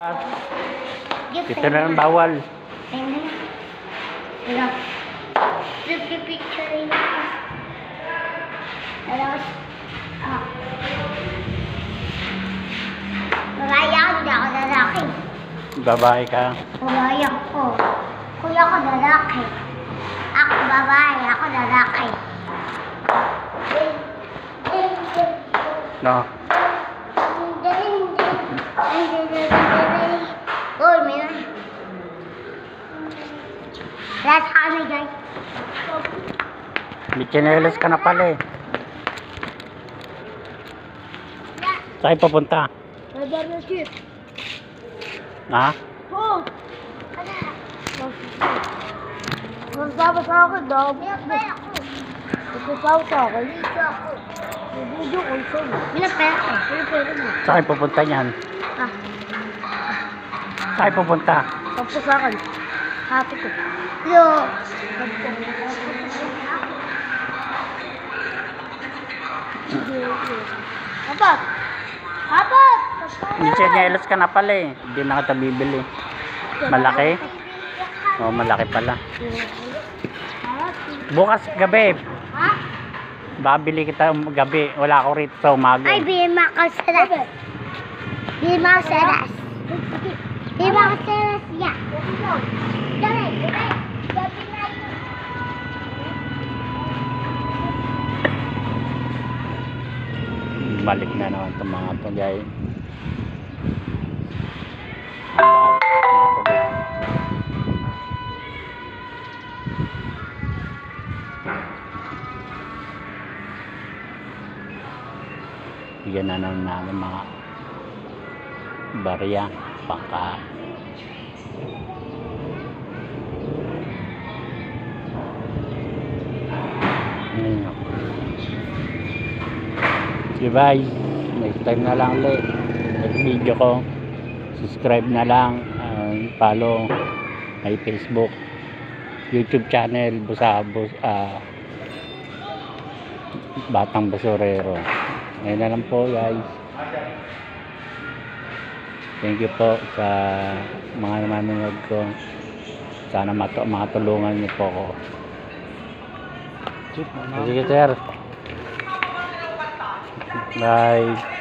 Ito na ang bawal. Hello. Look the picture in the Hello. Babae ako, hindi ako lalaki. Babae ka. Babae ako. Kuya ko lalaki. Ako babae, ako lalaki. No. Uy, may na. Let's have it, guys. May chinelas ka na pala eh. Saan papunta? Barbecue. Ha? Oh! Ano? Magsasabi sa akin, dami. Pinapaya ko. Magsasabi sa akin. Dito ako. Video ko sa'yo. Pinapaya ko. Pinapaya mo. Saan papunta niyan? Ah. Saan papunta? Tapos sa akin. Happy ko. Yo! Apat! Apat! May chinelas ka na pala eh. Hindi na kita bibili. Malaki? Oo, malaki pala. Bukas gabi. Ha? Babili kita gabi. Wala ako rito sa umaga. Ay, bima ka saras. Bima ka saras. Bima ka saras, ya. Dali, dali. Gabi na yun. Balik na naman itong mga ito guys. Bigyan na naman namin mga barya pangka. Okay, bye. Next time na lang ulit. Next video ko. Subscribe na lang. Follow my Facebook, YouTube channel, Batang Basurero. Ngayon na lang po guys. Thank you po sa mga nanonood ko. Sana makatulungan niyo po ako. Sige sir. Bye.